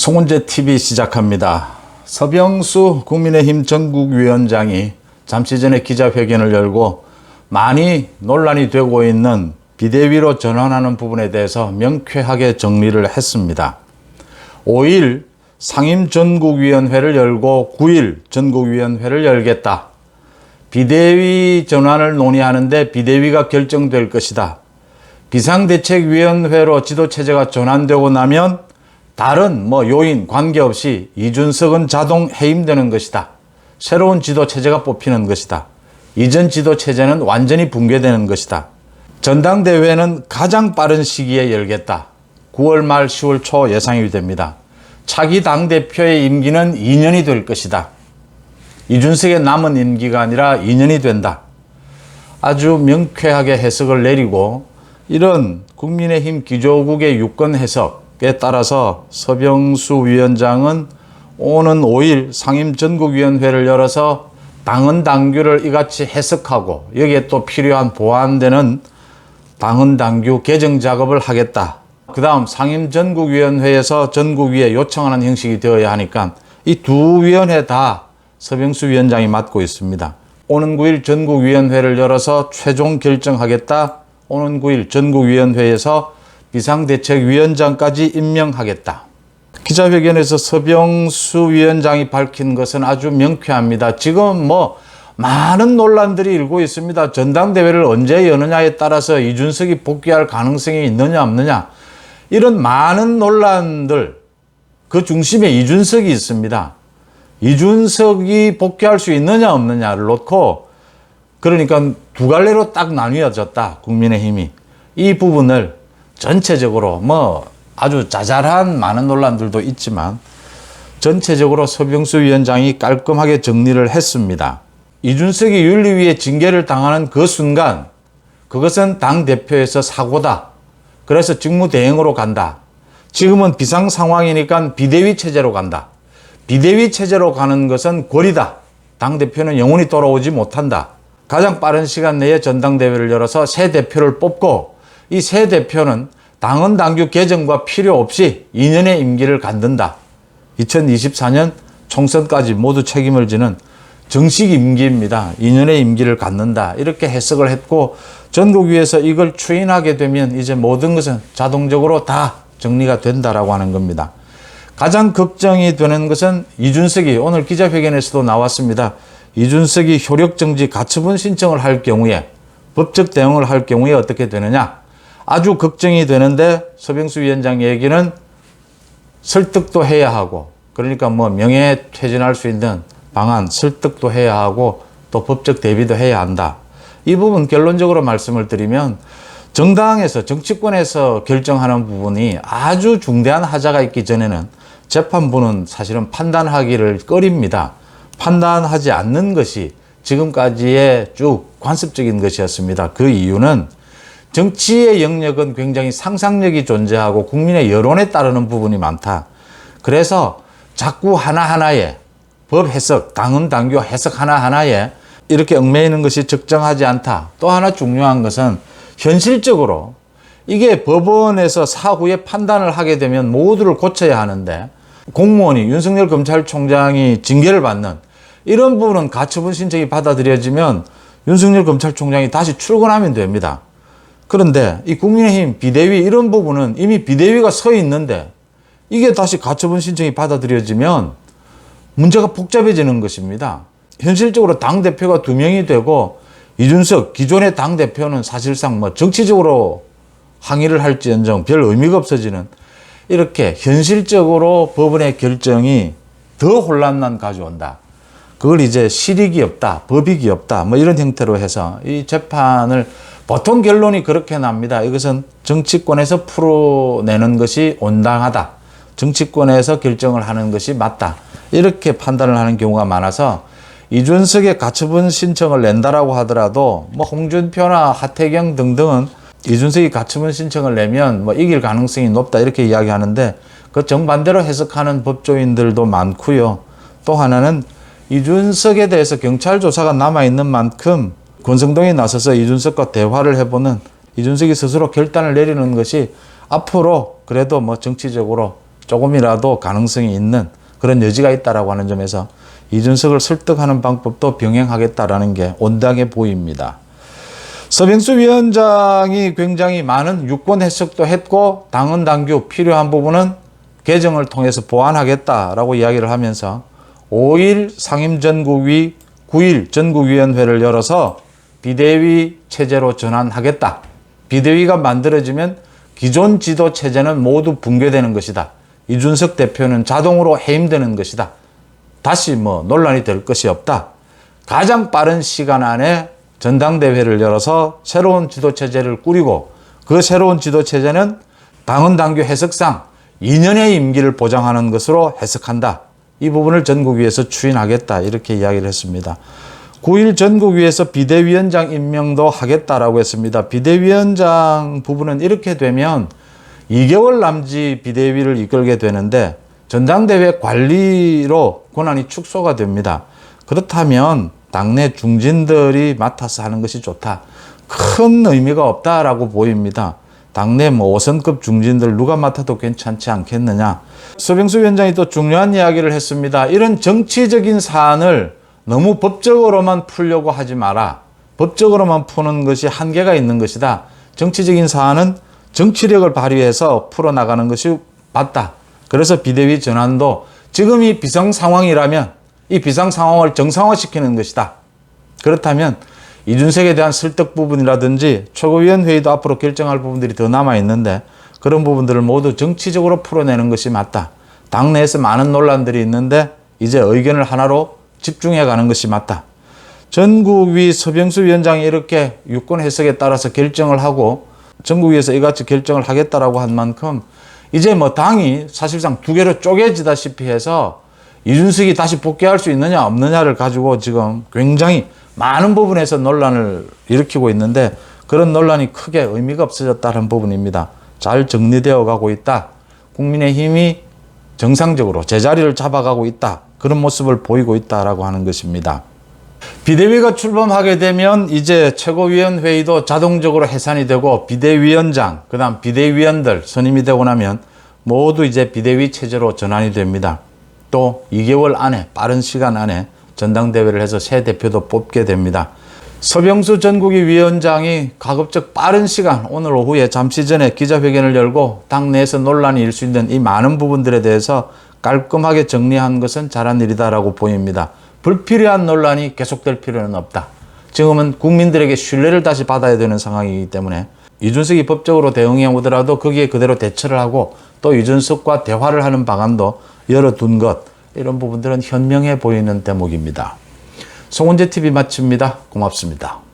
송은재 TV 시작합니다. 서병수 국민의힘 전국위원장이 잠시 전에 기자회견을 열고 많이 논란이 되고 있는 비대위로 전환하는 부분에 대해서 명쾌하게 정리를 했습니다. 5일 상임전국위원회를 열고 9일 전국위원회를 열겠다. 비대위 전환을 논의하는데 비대위가 결정될 것이다. 비상대책위원회로 지도체제가 전환되고 나면 다른 요인 관계없이 이준석은 자동 해임되는 것이다. 새로운 지도체제가 뽑히는 것이다. 이전 지도체제는 완전히 붕괴되는 것이다. 전당대회는 가장 빠른 시기에 열겠다. 9월 말 10월 초 예상이 됩니다. 차기 당대표의 임기는 2년이 될 것이다. 이준석의 남은 임기가 아니라 2년이 된다. 아주 명쾌하게 해석을 내리고 이런 국민의힘 기조국의 유권 해석에 따라서 서병수 위원장은 오는 5일 상임전국위원회를 열어서 당헌 당규를 이같이 해석하고 여기에 또 필요한 보완되는 당헌 당규 개정 작업을 하겠다. 그 다음 상임전국위원회에서 전국위에 요청하는 형식이 되어야 하니까 이 두 위원회 다 서병수 위원장이 맡고 있습니다. 오는 9일 전국위원회를 열어서 최종 결정하겠다. 오는 9일 전국위원회에서 비상대책위원장까지 임명하겠다. 기자회견에서 서병수 위원장이 밝힌 것은 아주 명쾌합니다. 지금 많은 논란들이 일고 있습니다. 전당대회를 언제 여느냐에 따라서 이준석이 복귀할 가능성이 있느냐 없느냐 이런 많은 논란들 그 중심에 이준석이 있습니다. 이준석이 복귀할 수 있느냐 없느냐를 놓고 그러니까 두 갈래로 딱 나뉘어졌다. 국민의힘이. 이 부분을 전체적으로 아주 자잘한 많은 논란들도 있지만 전체적으로 서병수 위원장이 깔끔하게 정리를 했습니다. 이준석이 윤리위에 징계를 당하는 그 순간 그것은 당대표에서 사고다. 그래서 직무대행으로 간다. 지금은 비상 상황이니까 비대위 체제로 간다. 비대위 체제로 가는 것은 권리다. 당대표는 영원히 돌아오지 못한다. 가장 빠른 시간 내에 전당대회를 열어서 새 대표를 뽑고 이 새 대표는 당헌 당규 개정과 필요 없이 2년의 임기를 갖는다. 2024년 총선까지 모두 책임을 지는 정식 임기입니다. 2년의 임기를 갖는다. 이렇게 해석을 했고 전국위에서 이걸 추인하게 되면 이제 모든 것은 자동적으로 다 정리가 된다라고 하는 겁니다. 가장 걱정이 되는 것은 이준석이 오늘 기자회견에서도 나왔습니다. 이준석이 효력정지 가처분 신청을 할 경우에 법적 대응을 할 경우에 어떻게 되느냐. 아주 걱정이 되는데 서병수 위원장 얘기는 설득도 해야 하고 그러니까 명예퇴진할 수 있는 방안 설득도 해야 하고 또 법적 대비도 해야 한다. 이 부분 결론적으로 말씀을 드리면 정당에서 정치권에서 결정하는 부분이 아주 중대한 하자가 있기 전에는 재판부는 사실은 판단하기를 꺼립니다. 판단하지 않는 것이 지금까지의 쭉 관습적인 것이었습니다. 그 이유는 정치의 영역은 굉장히 상상력이 존재하고 국민의 여론에 따르는 부분이 많다. 그래서 자꾸 하나하나에 법 해석, 당헌 당규 해석 하나하나에 이렇게 얽매이는 것이 적정하지 않다. 또 하나 중요한 것은 현실적으로 이게 법원에서 사후에 판단을 하게 되면 모두를 고쳐야 하는데 공무원이 윤석열 검찰총장이 징계를 받는 이런 부분은 가처분 신청이 받아들여지면 윤석열 검찰총장이 다시 출근하면 됩니다. 그런데 이 국민의힘 비대위 이런 부분은 이미 비대위가 서 있는데 이게 다시 가처분 신청이 받아들여지면 문제가 복잡해지는 것입니다. 현실적으로 당대표가 2명이 되고 이준석 기존의 당대표는 사실상 정치적으로 항의를 할지언정 별 의미가 없어지는 이렇게 현실적으로 법원의 결정이 더 혼란만 가져온다. 그걸 이제 실익이 없다, 법익이 없다, 이런 형태로 해서 이 재판을 보통 결론이 그렇게 납니다. 이것은 정치권에서 풀어내는 것이 온당하다. 정치권에서 결정을 하는 것이 맞다. 이렇게 판단을 하는 경우가 많아서 이준석의 가처분 신청을 낸다라고 하더라도 홍준표나 하태경 등등은 이준석이 가처분 신청을 내면 이길 가능성이 높다 이렇게 이야기하는데 그 정반대로 해석하는 법조인들도 많고요. 또 하나는 이준석에 대해서 경찰 조사가 남아있는 만큼 권성동이 나서서 이준석과 대화를 해보는 이준석이 스스로 결단을 내리는 것이 앞으로 그래도 정치적으로 조금이라도 가능성이 있는 그런 여지가 있다라고 하는 점에서 이준석을 설득하는 방법도 병행하겠다라는 게 온당해 보입니다. 서병수 위원장이 굉장히 많은 유권 해석도 했고 당헌 당규 필요한 부분은 개정을 통해서 보완하겠다라고 이야기를 하면서 5일 상임전국위 9일 전국위원회를 열어서 비대위 체제로 전환하겠다. 비대위가 만들어지면 기존 지도 체제는 모두 붕괴되는 것이다. 이준석 대표는 자동으로 해임되는 것이다. 다시 논란이 될 것이 없다. 가장 빠른 시간 안에 전당대회를 열어서 새로운 지도체제를 꾸리고 그 새로운 지도체제는 당헌당규 해석상 2년의 임기를 보장하는 것으로 해석한다. 이 부분을 전국위에서 추진하겠다. 이렇게 이야기를 했습니다. 9일 전국위에서 비대위원장 임명도 하겠다라고 했습니다. 비대위원장 부분은 이렇게 되면 2개월 남짓 비대위를 이끌게 되는데 전당대회 관리로 권한이 축소가 됩니다. 그렇다면 당내 중진들이 맡아서 하는 것이 좋다. 큰 의미가 없다라고 보입니다. 당내 5선급 중진들 누가 맡아도 괜찮지 않겠느냐. 서병수 위원장이 또 중요한 이야기를 했습니다. 이런 정치적인 사안을 너무 법적으로만 풀려고 하지 마라. 법적으로만 푸는 것이 한계가 있는 것이다. 정치적인 사안은 정치력을 발휘해서 풀어나가는 것이 맞다. 그래서 비대위 전환도 지금이 비상 상황이라면 이 비상 상황을 정상화시키는 것이다. 그렇다면 이준석에 대한 설득 부분이라든지 최고위원회의도 앞으로 결정할 부분들이 더 남아있는데 그런 부분들을 모두 정치적으로 풀어내는 것이 맞다. 당내에서 많은 논란들이 있는데 이제 의견을 하나로 집중해 가는 것이 맞다. 전국위 서병수 위원장이 이렇게 유권 해석에 따라서 결정을 하고 전국위에서 이같이 결정을 하겠다라고 한 만큼 이제 당이 사실상 두 개로 쪼개지다시피 해서 이준석이 다시 복귀할 수 있느냐 없느냐를 가지고 지금 굉장히 많은 부분에서 논란을 일으키고 있는데 그런 논란이 크게 의미가 없어졌다는 부분입니다. 잘 정리되어 가고 있다. 국민의힘이 정상적으로 제자리를 잡아가고 있다. 그런 모습을 보이고 있다라고 하는 것입니다. 비대위가 출범하게 되면 이제 최고위원회의도 자동적으로 해산이 되고 비대위원장, 그 다음 비대위원들 선임이 되고 나면 모두 이제 비대위 체제로 전환이 됩니다. 또 2개월 안에 빠른 시간 안에 전당대회를 해서 새 대표도 뽑게 됩니다. 서병수 전국위 위원장이 가급적 빠른 시간 오늘 오후에 잠시 전에 기자회견을 열고 당내에서 논란이 일 수 있는 이 많은 부분들에 대해서 깔끔하게 정리한 것은 잘한 일이다라고 보입니다. 불필요한 논란이 계속될 필요는 없다. 지금은 국민들에게 신뢰를 다시 받아야 되는 상황이기 때문에 이준석이 법적으로 대응해 오더라도 거기에 그대로 대처를 하고 또 이준석과 대화를 하는 방안도 열어둔 것, 이런 부분들은 현명해 보이는 대목입니다. 송은재TV 마칩니다. 고맙습니다.